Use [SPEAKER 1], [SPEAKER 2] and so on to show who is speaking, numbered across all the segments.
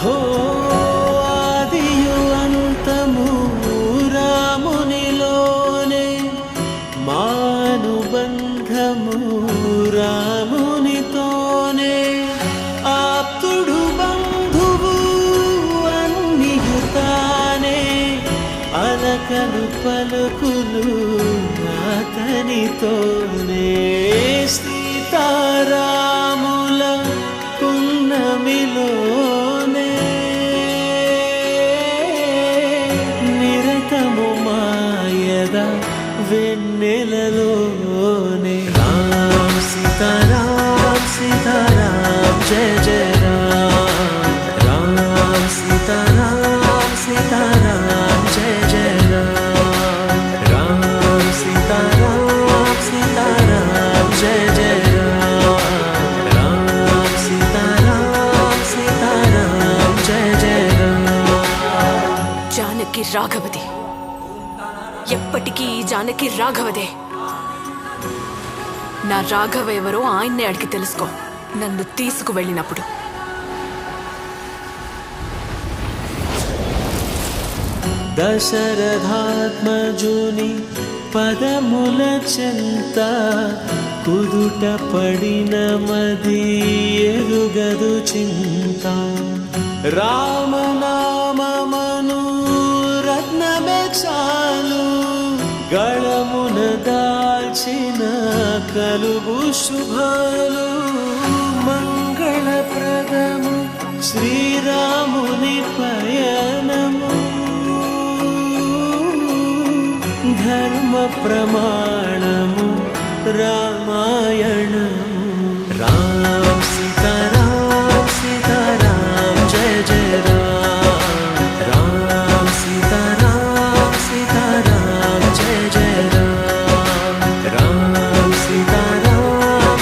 [SPEAKER 1] హో ఆదియు అంతము రామునిలోనే, మానుబంధము రామునితోనే, ఆప్తుడు బంధువు అన్నియుతానే, అలకలు పలుకులు అతనితోనే. సీతారాముల పున్నమిలోనే, నిరతము మాయద వెన్నెలలోనే. రామ్ సీతారాం సీతారాం జయ జయ రామ్, రామ్ సీతారాం సీతారాం జయ జయ రామ్, రామ్ సీతారాం సీతారాం జయ జయ రామ్, రామ్ సీతారాం సీతారాం జయ జయ రామ్.
[SPEAKER 2] జానకి రాఘవదే, ఎప్పటికీ ఈ జానకి రాఘవదే. నా రాఘవ ఎవరో ఆయన్నే అడిగి తెలుసుకో నన్ను తీసుకువెళ్ళినప్పుడు.
[SPEAKER 1] దశరథాత్మజుని పదముల చెంత కుదుట పడిన మది ఎరుగదు చింత. రామనామమను రత్నమే చాలు, గళమున దాల్చిన కలుగు శుభాలు. మంగళప్రదము శ్రీరాముని పయనము, ధర్మ ప్రమాణము రామాయణము. రామ్ సీతారాం సీతారాం జయ జయ రామ్, రామ్ సీతారాం సీతారాం జయ జయ రామ్, రామ్ సీతారాం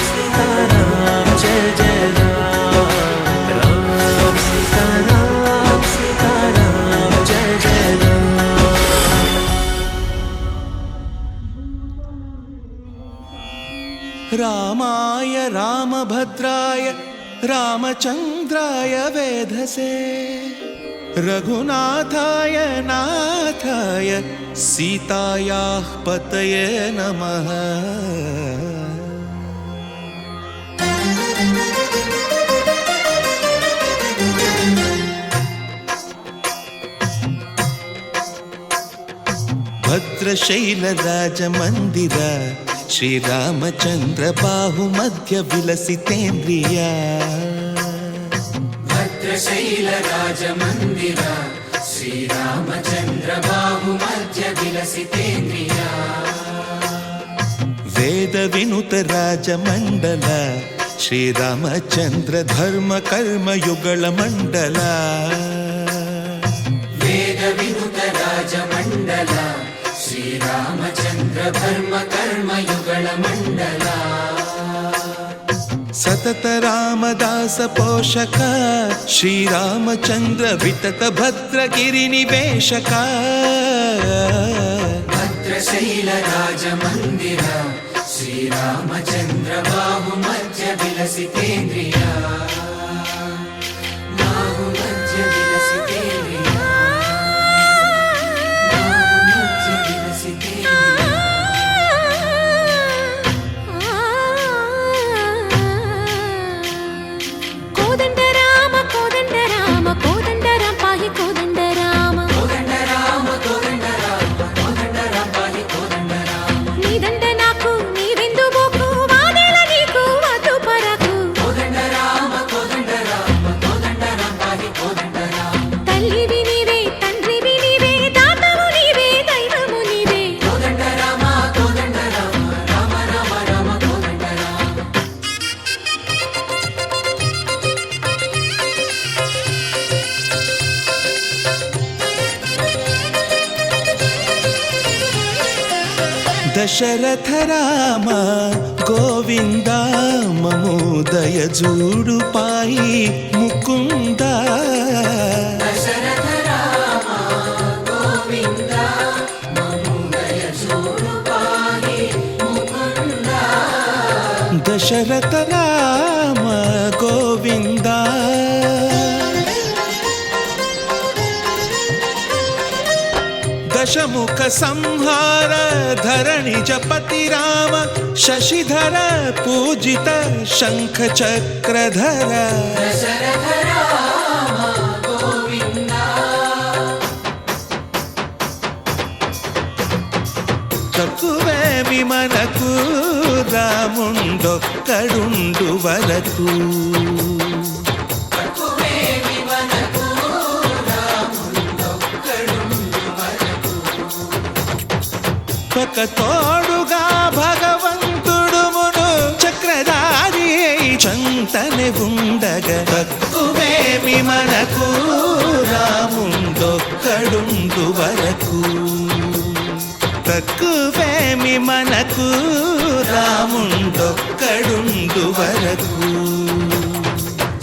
[SPEAKER 1] సీతారాం జయ జయ రామ్, రామ్ సీతారాం సీతారాం జయ జయ రామ్.
[SPEAKER 3] రామాయ రామభద్రాయ రామచంద్రాయ వేధసే, రఘునాథాయ నాథాయ సీతాయాః పతయే నమః. భద్రశైలరాజమందిర శ్రీరామచంద్ర బాహుమధ్య విలసితేంద్రియ.
[SPEAKER 4] భద్రశైలరాజమందిర శ్రీరామచంద్ర బాహుమధ్య విలసితేంద్రియ.
[SPEAKER 3] వేద వినుత రాజమండల శ్రీరామచంద్ర ధర్మ కర్మయుగళ మండల.
[SPEAKER 4] వేద వినుత రాజమండల శ్రీరామచంద్ర ధర్మ కర్మయుగళ మండల.
[SPEAKER 3] సతత రామదాస పోషక శ్రీరామచంద్ర వితత భద్రగిరి నివేశక.
[SPEAKER 4] భద్రశైల రాజమందిర శ్రీరామచంద్ర బాహుమధ్య విలసితేంద్రియ. బాహుమధ్య విలసితేంద్రియ, బాహుమధ్య విలసితేంద్రియ.
[SPEAKER 2] కోదండ రామ కోదండ రామ కోదండ రామ పాహి కోదండ రామ,
[SPEAKER 4] కోదండ రామ కోదండ రామ కోదండ రామ పాహి కోదండ రామ.
[SPEAKER 2] నీదండ నాకు నీవెందు బోకు వాదేల నీకు వద్దు పరకు.
[SPEAKER 4] కోదండ రామ కోదండ రామ కోదండ రామ పాహి కోదండ రామ.
[SPEAKER 2] తల్లివి నీవే తండ్రివి నీవే దాతవు నీవే దైవము నీవే.
[SPEAKER 4] కోదండ రామ కోదండ రామ రామ రామ రామ కోదండ రామ.
[SPEAKER 3] దశరథ రామ గోవింద మము దయజూడు పాయి ముకుంద.
[SPEAKER 4] దశరథ రామ గోవింద మము దయచూడు పాహి ముకుంద.
[SPEAKER 3] దశరథ రామ గోవింద दशमुख संहार धरणिज पति राम शशिधर पूजित शंख चक्रधर
[SPEAKER 4] दशरथ राम गोविंद
[SPEAKER 3] తక్కువేమి మనకు రాముండొక్కడుండు వరకు
[SPEAKER 4] తక్కువేమి మనకు రాముండొక్కడుండు వరకు
[SPEAKER 3] ఒక తోడుగా భగవంతుడుమును చక్రధారి చంతనే ఉండగా తక్కువేమి మనకు రాముండొక్కడుండు వరకు తక్కువేమి మనకు రాముండొక్కడుండు వరకు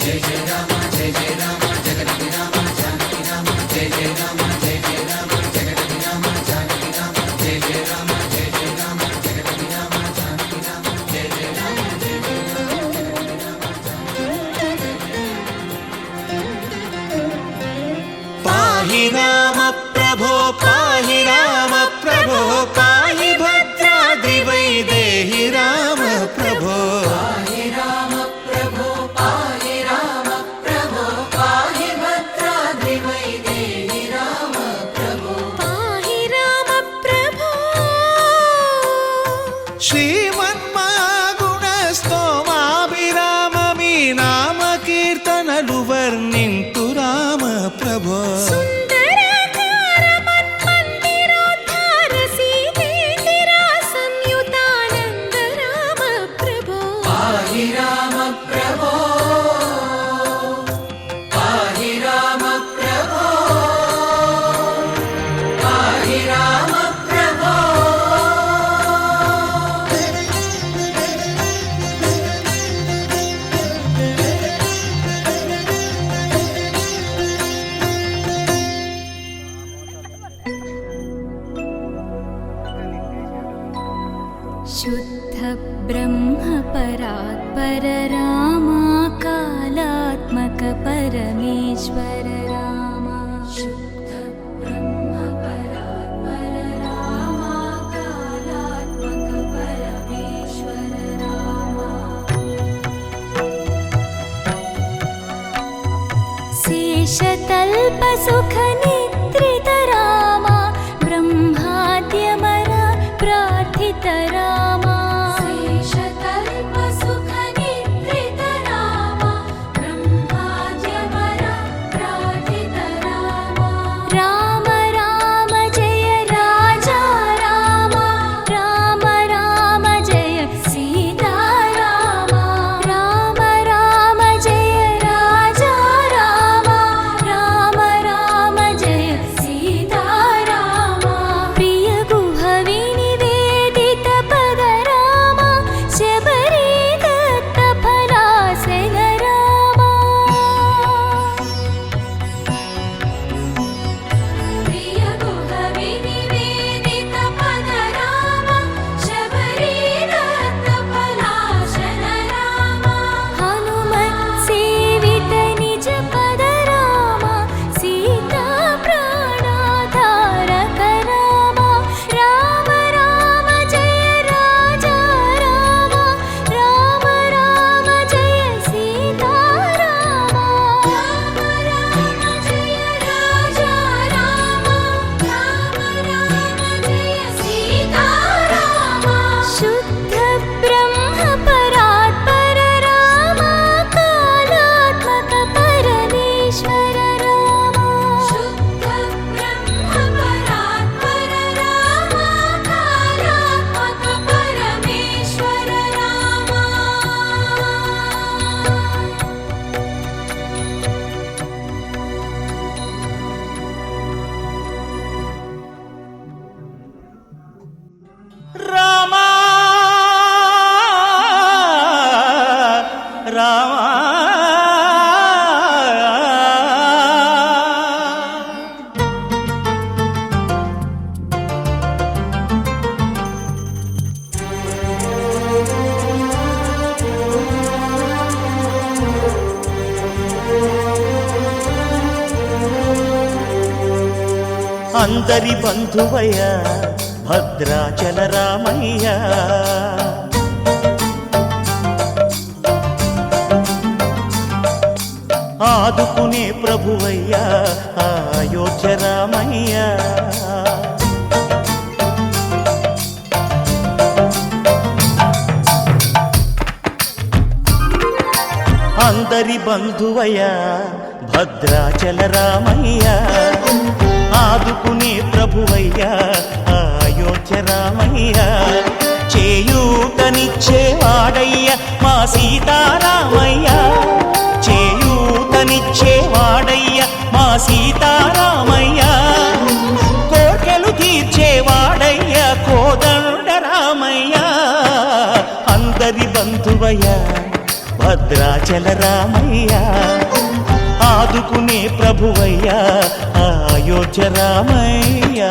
[SPEAKER 4] జయ జయ రామ జయ జయ రామ జగతి రామ జానకి రామ జయ జయ రామ జయ జయ రామ జగతి రామ జానకి రామ జయ జయ రామ జయ జయ రామ జగతి రామ జానకి రామ జయ జయ రామ జయ జయ రామ
[SPEAKER 3] పాహి రామ ప్రభో పాహి రామ ప్రభో పాహి భద్రాద్రి వైదేహి రామ ప్రభో
[SPEAKER 4] పాహి రామ ప్రభో పాహి రామ ప్రభో పాహి భద్రాద్రి వైదేహి రామ ప్రభో
[SPEAKER 2] పాహి రామ ప్రభో
[SPEAKER 3] శ్రీమన్మాగుణ స్తోమాభిరామ మీ నామ కీర్తనలు వర్ణింతు రామ ప్రభో
[SPEAKER 2] సుందరాకార మన్మందిరోద్ధార సీతేందిర సంయుతానంద రామ ప్రభో
[SPEAKER 4] పాహి రామ ప్రభో పాహి రామ ప్రభో పాహి రామ ప్రభో
[SPEAKER 2] शुद्ध ब्रह्म परात्पर रामा कालात्मक परमेश्वर रामा शुद्ध ब्रह्म परात्पर रामा कालात्मक परमेश्वर रामा शेषतल्प सुख निद्रित रामा ब्रह्माद्यमर प्रार्थित रामा शेषतल्प सुख निद्रित रामा ब्रह्माद्यमर प्रार्थित रामा राम राम जय राजा रामा राम राम जय सीता रामा राम राम जय राजा रामा राम राम जय
[SPEAKER 5] అందరి బంధువయ్య భద్రాచల రామయ్య ఆదుకునే ప్రభువయ్య అయోధ్య రామయ్య అందరి బంధువయ్య భద్రాచల రామయ్య ఆదుకునే ప్రభువయ్య అయోధ్య రామయ్య చేయూతనిచ్చేవాడయ్య మా సీతారామయ్య చేయూతనిచ్చేవాడయ్య మా సీతారామయ్య కోర్కెలు తీర్చేవాడయ్య కోదండ రామయ్య అందరి బంధువయ్య భద్రాచల రామయ్య ఆదుకునే ప్రభువయ్య అయోధ్య రామయ్య